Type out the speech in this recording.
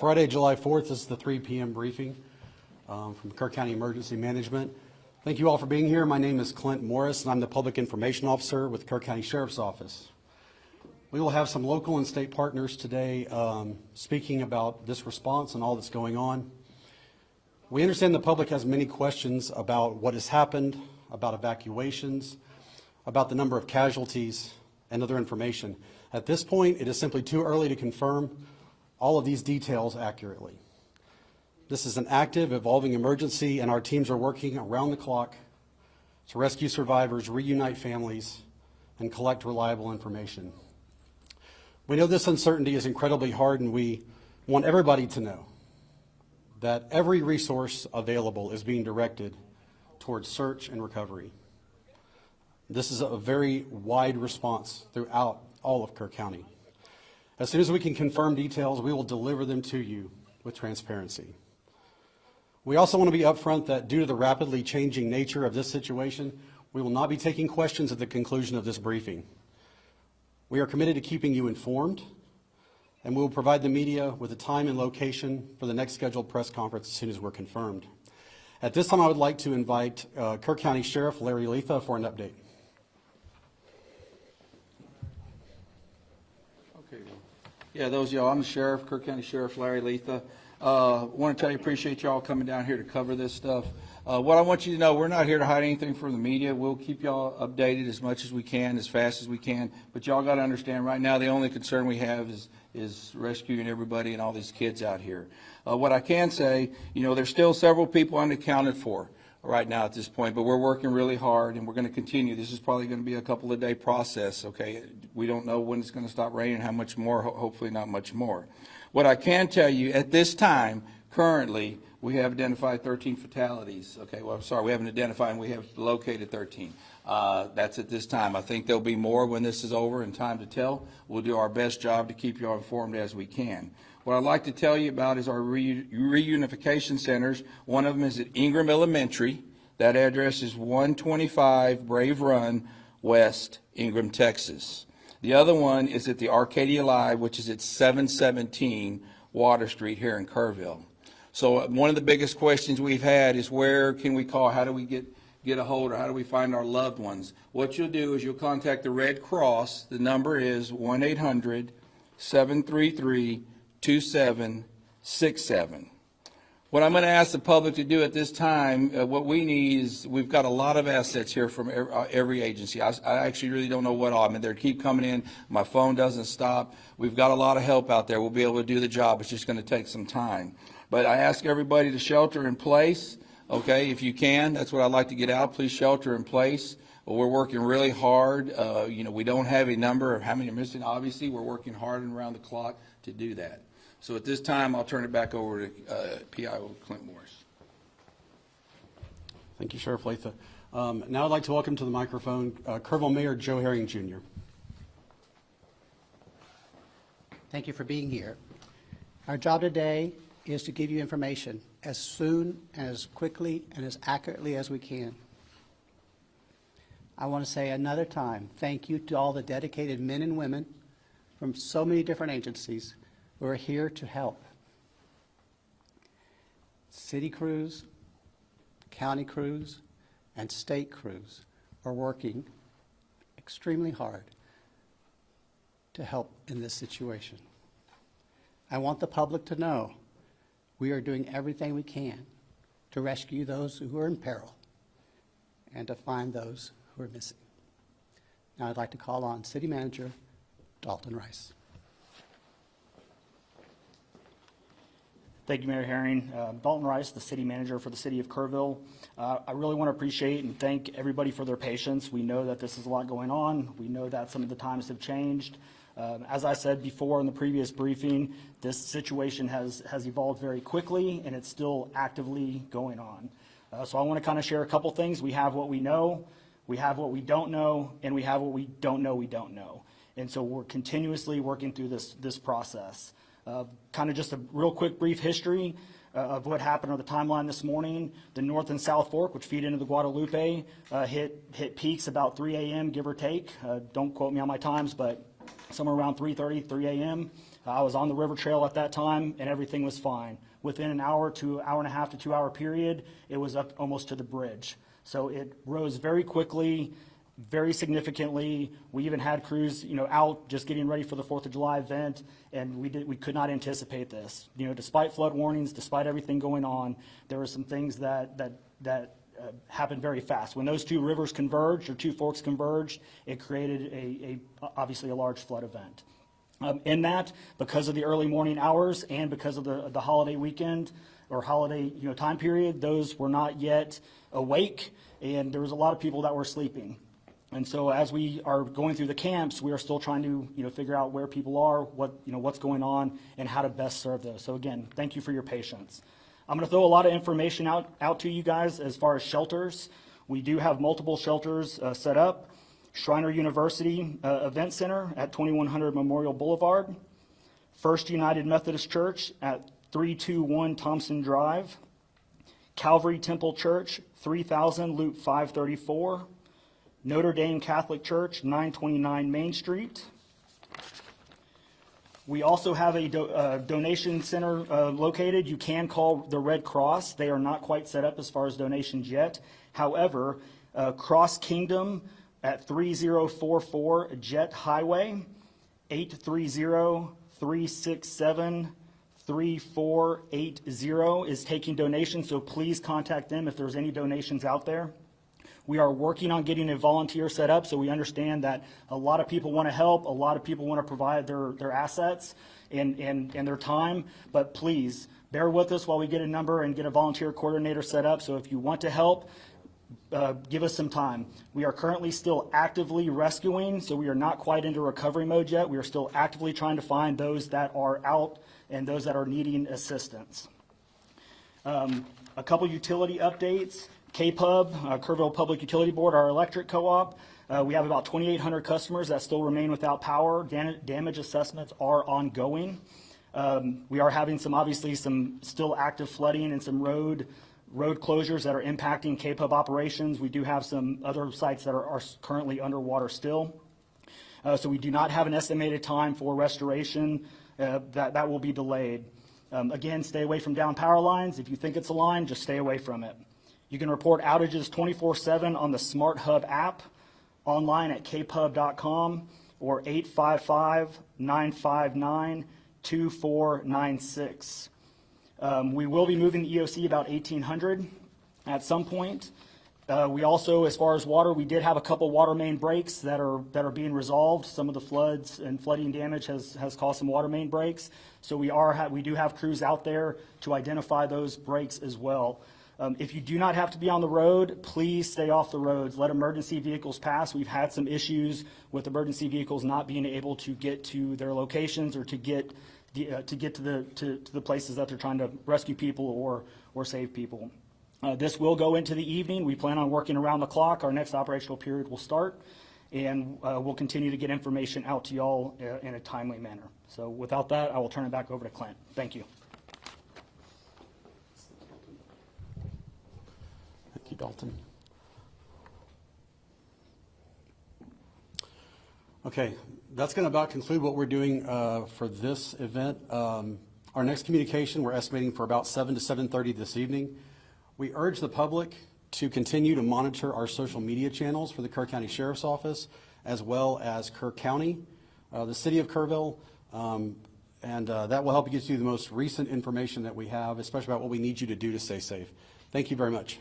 Friday, July 4th is the 3 p.m. briefing from Kerr County Emergency Management. Thank you all for being here. My name is Clint Morris, and I'm the Public Information Officer with Kerr County Sheriff's Office. We will have some local and state partners today speaking about this response and all that's going on. We understand the public has many questions about what has happened, about evacuations, about the number of casualties, and other information. At this point, it is simply too early to confirm all of these details accurately. This is an active, evolving emergency, and our teams are working around the clock to rescue survivors, reunite families, and collect reliable information. We know this uncertainty is incredibly hard, and we want everybody to know that every resource available is being directed towards search and recovery. This is a very wide response throughout all of Kerr County. As soon as we can confirm details, we will deliver them to you with transparency. We also want to be upfront that due to the rapidly changing nature of this situation, we will not be taking questions at the conclusion of this briefing. We are committed to keeping you informed, and we will provide the media with a time and location for the next scheduled press conference as soon as we're confirmed. At this time, I would like to invite Kerr County Sheriff Larry Letha for an update. Okay. Yeah, those of y'all, I'm the sheriff, Kerr County Sheriff Larry Letha. Want to tell you, appreciate y'all coming down here to cover this stuff. What I want you to know, we're not here to hide anything from the media. We'll keep y'all updated as much as we can, as fast as we can. But y'all got to understand, right now, the only concern we have is rescuing everybody and all these kids out here. What I can say, there's still several people unaccounted for right now at this point, but we're working really hard, and we're going to continue. This is probably going to be a couple of day process, okay? We don't know when it's going to stop raining, how much more, hopefully not much more. What I can tell you, at this time, currently, we have identified 13 fatalities. Okay, well, I'm sorry, we haven't identified, and we have located 13. That's at this time. I think there'll be more when this is over and time to tell. We'll do our best job to keep you all informed as we can. What I'd like to tell you about is our reunification centers. One of them is at Ingram Elementary. That address is 125 Brave Run West, Ingram, Texas. The other one is at the Arcadia Live, which is at 717 Water Street here in Kerrville. So one of the biggest questions we've had is where can we call? How do we get a hold, or how do we find our loved ones? What you'll do is you'll contact the Red Cross. The number is 1-800-733-2767. What I'm going to ask the public to do at this time, what we need is, we've got a lot of assets here from every agency. I actually really don't know what all. I mean, they keep coming in. My phone doesn't stop. We've got a lot of help out there. We'll be able to do the job. It's just going to take some time. But I ask everybody to shelter in place, okay, if you can. That's what I'd like to get out. Please shelter in place. We're working really hard. We don't have a number of how many are missing. Obviously, we're working hard and around the clock to do that. So at this time, I'll turn it back over to PIO Clint Morris. Thank you, Sheriff Letha. Now I'd like to welcome to the microphone Kerrville Mayor Joe Herring, Jr. Thank you for being here. Our job today is to give you information as soon, as quickly, and as accurately as we can. I want to say another time, thank you to all the dedicated men and women from so many different agencies who are here to help. City crews, county crews, and state crews are working extremely hard to help in this situation. I want the public to know we are doing everything we can to rescue those who are in peril and to find those who are missing. Now I'd like to call on City Manager Dalton Rice. Thank you, Mayor Herring. Dalton Rice, the city manager for the city of Kerrville. I really want to appreciate and thank everybody for their patience. We know that this is a lot going on. We know that some of the times have changed. As I said before in the previous briefing, this situation has evolved very quickly, and it's still actively going on. So I want to kind of share a couple things. We have what we know, we have what we don't know, and we have what we don't know we don't know. And so we're continuously working through this process. Kind of just a real quick brief history of what happened on the timeline this morning. The North and South Fork, which feed into the Guadalupe, hit peaks about 3 a.m., give or take. Don't quote me on my times, but somewhere around 3:30, 3 a.m. I was on the river trail at that time, and everything was fine. Within an hour to hour and a half to 2 hour period, it was up almost to the bridge. So it rose very quickly, very significantly. We even had crews, out just getting ready for the 4th of July event, and we could not anticipate this. Despite flood warnings, despite everything going on, there were some things that happened very fast. When those two rivers converged, or two forks converged, it created obviously a large flood event. In that, because of the early morning hours and because of the holiday weekend or holiday time period, those were not yet awake, and there was a lot of people that were sleeping. And so as we are going through the camps, we are still trying to figure out where people are, what's going on, and how to best serve those. So again, thank you for your patience. I'm going to throw a lot of information out to you guys as far as shelters. We do have multiple shelters set up. Shriner University Event Center at 2100 Memorial Boulevard. First United Methodist Church at 321 Thompson Drive. Calvary Temple Church, 3000 Loop 534. Notre Dame Catholic Church, 929 Main Street. We also have a donation center located. You can call the Red Cross. They are not quite set up as far as donations yet. However, Cross Kingdom at 3044 Jet Highway, 830-367-3480 is taking donations, so please contact them if there's any donations out there. We are working on getting a volunteer set up, so we understand that a lot of people want to help, a lot of people want to provide their assets and their time, but please bear with us while we get a number and get a volunteer coordinator set up. So if you want to help, give us some time. We are currently still actively rescuing, so we are not quite into recovery mode yet. We are still actively trying to find those that are out and those that are needing assistance. A couple utility updates. KPUB, Kerrville Public Utility Board, our electric co-op. We have about 2,800 customers that still remain without power. Damage assessments are ongoing. We are having obviously some still active flooding and some road closures that are impacting KPUB operations. We do have some other sites that are currently underwater still. So we do not have an estimated time for restoration. That will be delayed. Again, stay away from down power lines. If you think it's a line, just stay away from it. You can report outages 24/7 on the Smart Hub app, online at kpub.com, or 855-959-2496. We will be moving the EOC about 1800 at some point. We also, as far as water, we did have a couple water main breaks that are being resolved. Some of the floods and flooding damage has caused some water main breaks. So we do have crews out there to identify those breaks as well. If you do not have to be on the road, please stay off the roads. Let emergency vehicles pass. We've had some issues with emergency vehicles not being able to get to their locations or to get to the places that they're trying to rescue people or save people. This will go into the evening. We plan on working around the clock. Our next operational period will start, and we'll continue to get information out to y'all in a timely manner. So without that, I will turn it back over to Clint. Thank you. Thank you, Dalton. Okay, that's going to about conclude what we're doing for this event. Our next communication, we're estimating for about 7 to 7:30 this evening. We urge the public to continue to monitor our social media channels for the Kerr County Sheriff's Office, as well as Kerr County, the City of Kerrville, and that will help you get you the most recent information that we have, especially about what we need you to do to stay safe. Thank you very much.